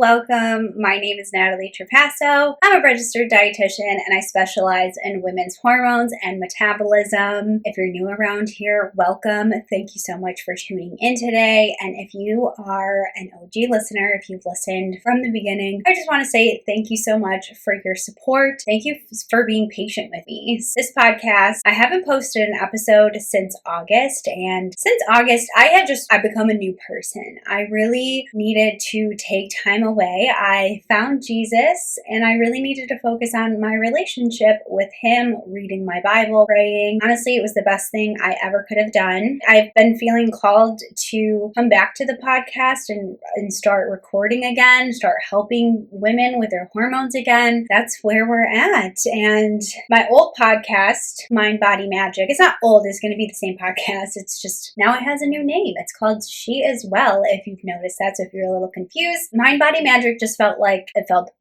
welcome. My name is Natalie Trapasso. I'm a registered dietitian and I specialize in women's hormones and metabolism. If you're new around here, welcome. Thank you so much for tuning in today. And if you are an OG listener, if you've listened from the beginning, I just want to say thank you so much for your support. Thank you for being patient with me. This podcast, I haven't posted an episode since August, and since August, I've become a new person. I really needed to take time away. I found Jesus and I really needed to focus on my relationship with him, reading my Bible, praying. Honestly, it was the best thing I ever could have done. I've been feeling called to come back to the podcast and start recording again, start helping women with their hormones again. That's where we're at. And my old podcast, Mind, Body, Magic, it's not old, it's going to be the same podcast. It's just now it has a new name. It's called She Is Well, if you've noticed that. So if you're a little confused, Mind, Body, Magic just felt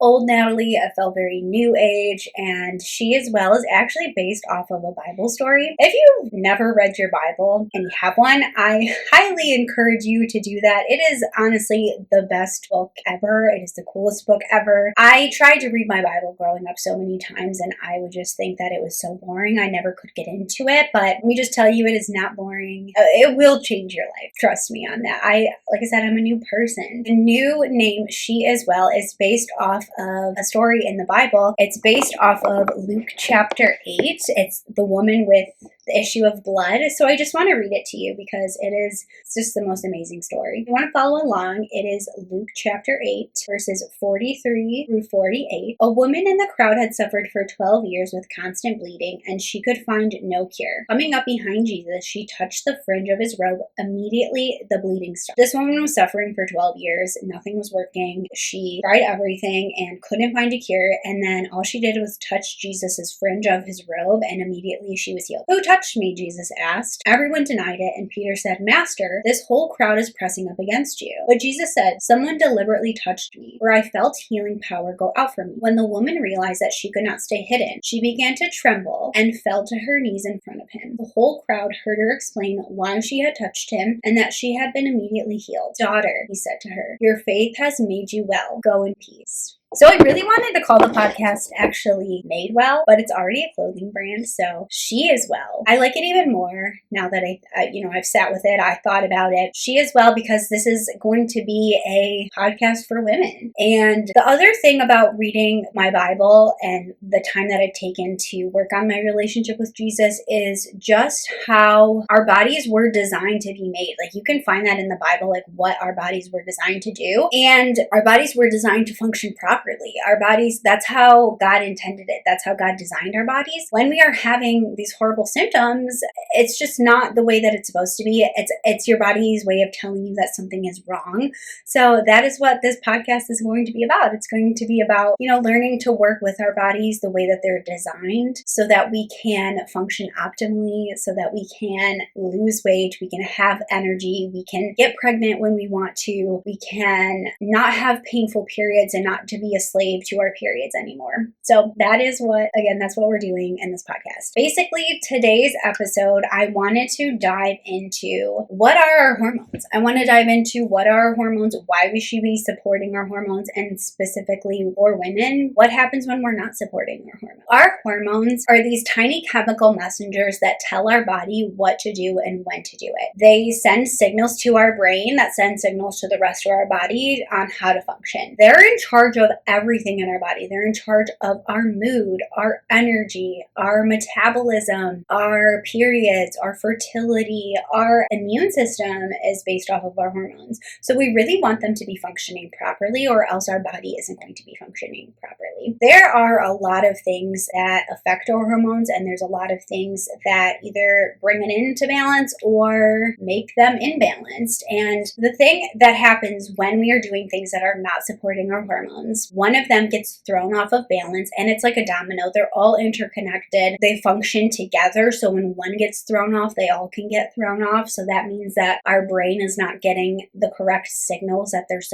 old Natalie. It felt very new age. And She Is Well is actually based off of a Bible story. If you've never read your Bible and you have one, I highly encourage you to do that. It is honestly the best book ever. It is the coolest book ever. I tried to read my Bible growing up so many times and I would just think that it was so boring. I never could get into it, but let me just tell you, it is not boring. It will change your life. Trust me on that. Like I said, I'm a new person. The new name, She Is Well, is based off of a story in the Bible. It's based off of Luke chapter 8. It's the woman with the issue of blood. So I just want to read it to you because it's just the most amazing story. If you want to follow along, it is Luke chapter 8, verses 43 through 48. A woman in the crowd had suffered for 12 years with constant bleeding, and she could find no cure. Coming up behind Jesus, she touched the fringe of his robe. Immediately, the bleeding stopped. This woman was suffering for 12 years. Nothing was working. She tried everything and couldn't find a cure, and then all she did was touch Jesus' fringe of his robe, and immediately she was healed. Who touched me? Jesus asked. Everyone denied it, and Peter said, Master, this whole crowd is pressing up against you. But Jesus said, Someone deliberately touched me, for I felt healing power go out from me. When the woman realized that she could not stay hidden, she began to tremble and fell to her knees in front of him. The whole crowd heard her explain why she had touched him and that she had been immediately healed. Daughter, he said to her, your faith has made you well. Go in peace. So I really wanted to call the podcast actually Made Well, but it's already a clothing brand, so She Is Well. I like it even more now that I've sat with it. I thought about it. She Is Well because this is going to be a podcast for women. And the other thing about reading my Bible and the time that I've taken to work on my relationship with Jesus is just how our bodies were designed to be made. Like you can find that in the Bible, like what our bodies were designed to do. And our bodies were designed to function properly. Our bodies, that's how God intended it. That's how God designed our bodies. When we are having these horrible symptoms, it's just not the way that it's supposed to be. It's your body's way of telling you that something is wrong. So that is what this podcast is going to be about. It's going to be about, learning to work with our bodies the way that they're designed so that we can function optimally, so that we can lose weight, we can have energy, we can get pregnant when we want to, we can not have painful periods and not to be a slave to our periods anymore. So that's what we're doing in this podcast. Basically, today's episode, I wanted to dive into what are our hormones. I want to dive into what are our hormones, why we should be supporting our hormones, and specifically for women, what happens when we're not supporting our hormones. Our hormones are these tiny chemical messengers that tell our body what to do and when to do it. They send signals to our brain that send signals to the rest of our body on how to function. They're in charge of everything in our body. They're in charge of our mood, our energy, our metabolism, our periods, our fertility. Our immune system is based off of our hormones. So we really want them to be functioning properly, or else our body isn't going to be functioning properly. There are a lot of things that affect our hormones, and there's a lot of things that either bring it into balance or make them imbalanced. And the thing that happens when we are doing things that are not supporting our hormones one of them gets thrown off of balance, and it's like a domino. They're all interconnected. They function together. So when one gets thrown off, they all can get thrown off. So that means that our brain is not getting the correct signals that it's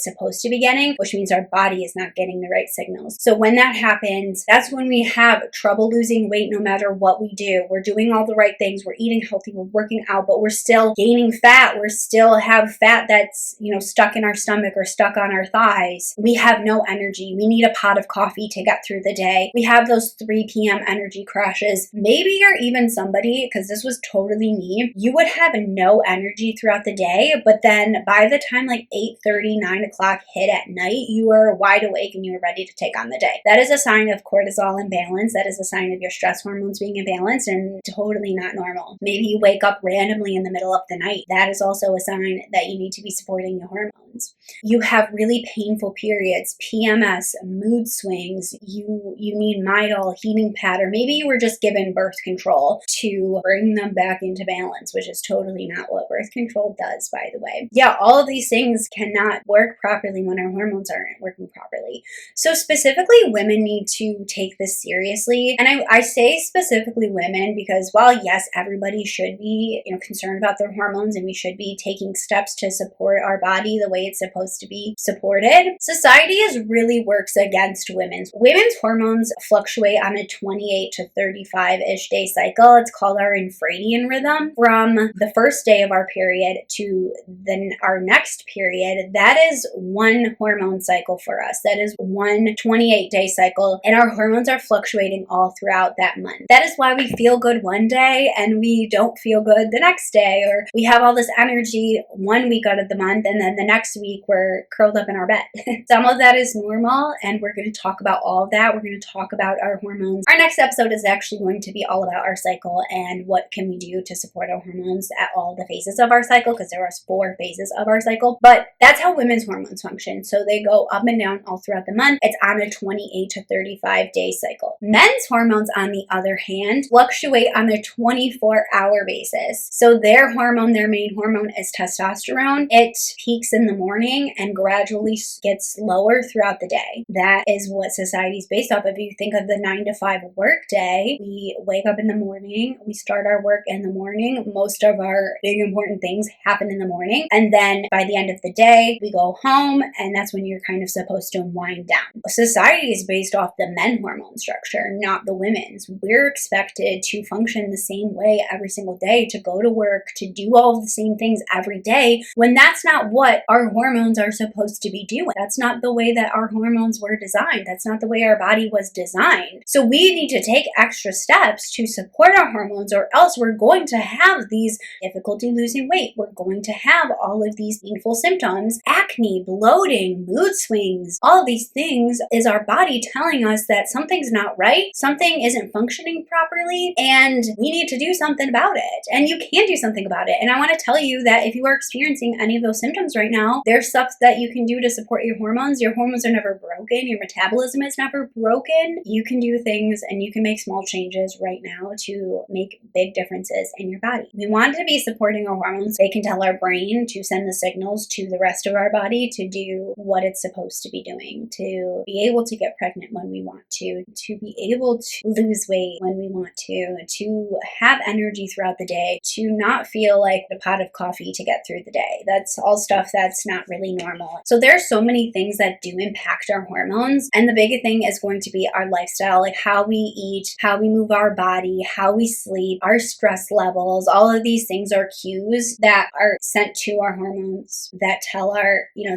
supposed to be getting, which means our body is not getting the right signals. So when that happens, that's when we have trouble losing weight no matter what we do. We're doing all the right things. We're eating healthy. We're working out, but we're still gaining fat. We're still have fat that's, stuck in our stomach or stuck on our thighs. We have no energy. We need a pot of coffee to get through the day. We have those 3 p.m. energy crashes. Maybe you're even somebody, because this was totally me, you would have no energy throughout the day, but then by the time like 8:30, 9 o'clock hit at night, you are wide awake and you are ready to take on the day. That is a sign of cortisol imbalance. That is a sign of your stress hormones being imbalanced and totally not normal. Maybe you wake up randomly in the middle of the night. That is also a sign that you need to be supporting your hormones. You have really painful periods, PMS, mood swings, you need Midol, heating pad, or maybe you were just given birth control to bring them back into balance, which is totally not what birth control does, by the way. Yeah, all of these things cannot work properly when our hormones aren't working properly. So specifically, women need to take this seriously. And I say specifically women because while yes, everybody should be concerned about their hormones and we should be taking steps to support our body the way it's supposed to be supported, society really works against women's. Women's hormones fluctuate on a 28 to 35-ish day cycle. It's called our infradian rhythm. From the first day of our period to then our next period, that is one hormone cycle for us. That is one 28-day cycle, and our hormones are fluctuating all throughout that month. That is why we feel good one day and we don't feel good the next day, or we have all this energy one week out of the month and then the next week we're curled up in our bed. Some of that is normal, and we're going to talk about all of that. We're going to talk about our hormones. Our next episode is actually going to be all about our cycle and what can we do to support our hormones at all the phases of our cycle, because there are 4 phases of our cycle. But that's how women's hormones function. So they go up and down all throughout the month. It's on a 28 to 35 day cycle. Men's hormones, on the other hand, fluctuate on a 24-hour basis. So their main hormone is testosterone. It peaks in the morning and gradually gets lower throughout the day. That is what society is based off of. If you think of the 9 to 5 work day, we wake up in the morning, we start our work in the morning. Most of our big important things happen in the morning. And then by the end of the day, we go home, and that's when you're kind of supposed to wind down. Society is based off the men hormone structure, not the women's. We're expected to function the same way every single day, to go to work, to do all of the same things every day, when that's not what our hormones are supposed to be doing. That's not the way that our hormones were designed. That's not the way our body was designed. So we need to take extra steps to support our hormones, or else we're going to have these difficulty losing weight. We're going to have all of these painful symptoms, acne, bloating, mood swings. All of these things is our body telling us that something's not right, something isn't functioning properly, and we need to do something about it. And you can do something about it. And I want to tell you that if you are experiencing any of those symptoms right now, there's stuff that you can do to support your hormones. Your hormones are never broken. Your metabolism is never broken. You can do things and you can make small changes right now to make big differences in your body. We want to be supporting our hormones. They can tell our brain to send the signals to the rest of our body to do what it's supposed to be doing, to be able to get pregnant when we want to be able to lose weight when we want to have energy throughout the day, to not feel like a pot of coffee to get through the day. That's all stuff that's not really normal. So there's so many things that do impact our hormones. And the big thing is going to be our lifestyle, like how we eat, how we move our body, how we sleep, our stress levels. All of these things are cues that are sent to our hormones that tell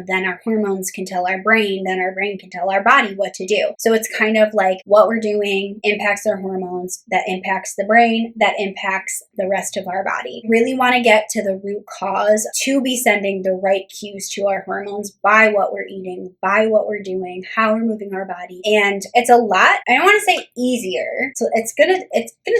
then our hormones can tell our brain, then our brain can tell our body what to do. So it's kind of like what we're doing impacts our hormones, that impacts the brain, that impacts the rest of our body. Really want to get to the root cause to be sending the right cues to our hormones by what we're eating, by what we're doing, how we're moving our body. And it's a lot, I don't want to say easier. So it's gonna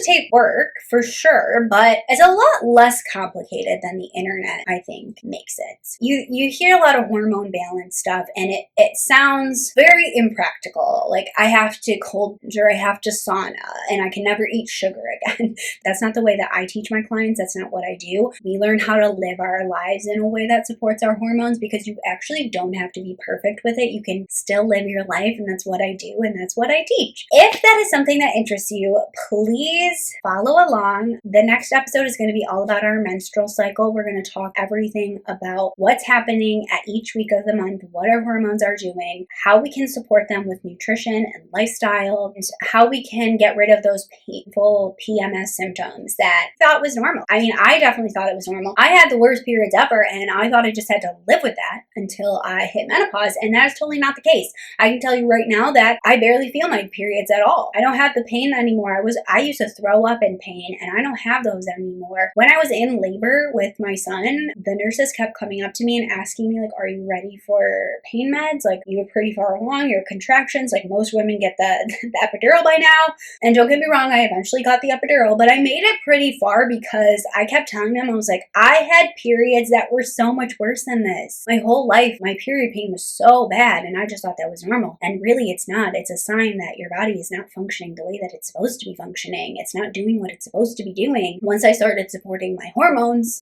take work for sure, but it's a lot less complicated than the internet, I think, makes it. You hear a lot of hormone balance stuff and it sounds very impractical. Like I have to cold plunge, I have to sauna, and I can never eat sugar again. That's not the way that I teach my clients. That's not what I do. We learn how to live our lives in a way that supports our hormones, because you actually don't have to be perfect with it, you can still live your life, and that's what I do, and that's what I teach. If that is something that interests you, please follow along. The next episode is going to be all about our menstrual cycle. We're going to talk everything about what's happening at each week of the month, what our hormones are doing, how we can support them with nutrition and lifestyle, and how we can get rid of those painful PMS symptoms that I thought was normal. I mean, I definitely thought it was normal. I had the worst periods ever, and I thought I just had to live with that until I hit menopause, and that is totally not the case. I can tell you right now that I barely feel my periods at all. I don't have the pain anymore. I used to throw up in pain, and I don't have those anymore. When I was in labor with my son, the nurses kept coming up to me and asking me, like, are you ready for pain meds? Like, you were pretty far along, your contractions, like most women get the epidural by now. And don't get me wrong, I eventually got the epidural, but I made it pretty far because I kept telling them, I was like, I had periods that were so much worse than this. My whole life, my period pain was so bad, and I just thought that was normal. And really, it's not. It's a sign that your body is not functioning the way that it's supposed to be functioning. It's not doing what it's supposed to be doing. Once I started supporting my hormones,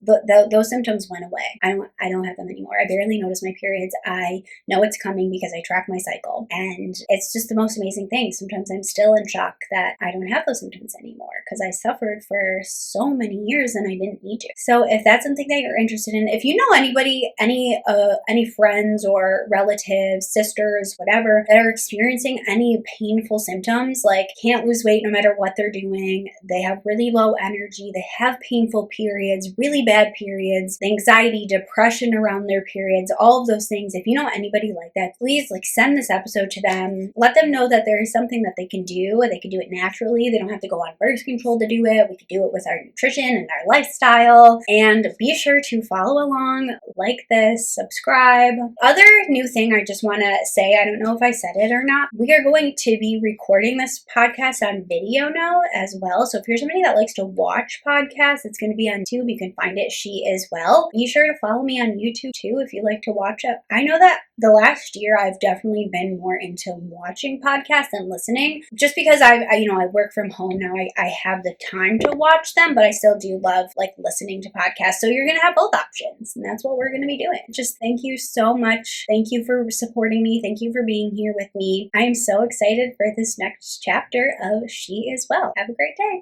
those symptoms went away. I don't have them anymore. I barely notice my periods. I know it's coming because I track my cycle, and it's just the most amazing thing. Sometimes I'm still in shock that I don't have those symptoms anymore because I suffered for so many years and I didn't need to. So if that's something that you're interested in, if you know anybody, any friends or relatives, sisters, whatever, that are experiencing any painful symptoms, like can't lose weight no matter what they're doing, they have really low energy, they have painful periods, really bad periods, anxiety, depression around their periods, all of those things, if you know anybody like that, please send this episode to them. Let them know that there is something that they can do. They can do it naturally. They don't have to go on birth control to do it. We can do it with our nutrition and our lifestyle. And be sure to follow along, like this, subscribe. Other new thing I just want to say, I don't know if I said it or not, we are going to be recording this podcast on video now as well. So if you're somebody that likes to watch podcasts, it's going to be on YouTube. You can find it She Is Well. Be sure to follow me on YouTube too if you like to watch it. I know that the last year I've definitely been more into watching podcasts than listening, just because I work from home now. I have the time to watch them, but I still do love listening to podcasts. So you're going to have both options, and that's what we're going to be doing. Just thank you so much. Thank you for supporting me. Thank you for being here with me. I am so excited for this next chapter of She Is Well. Have a great day.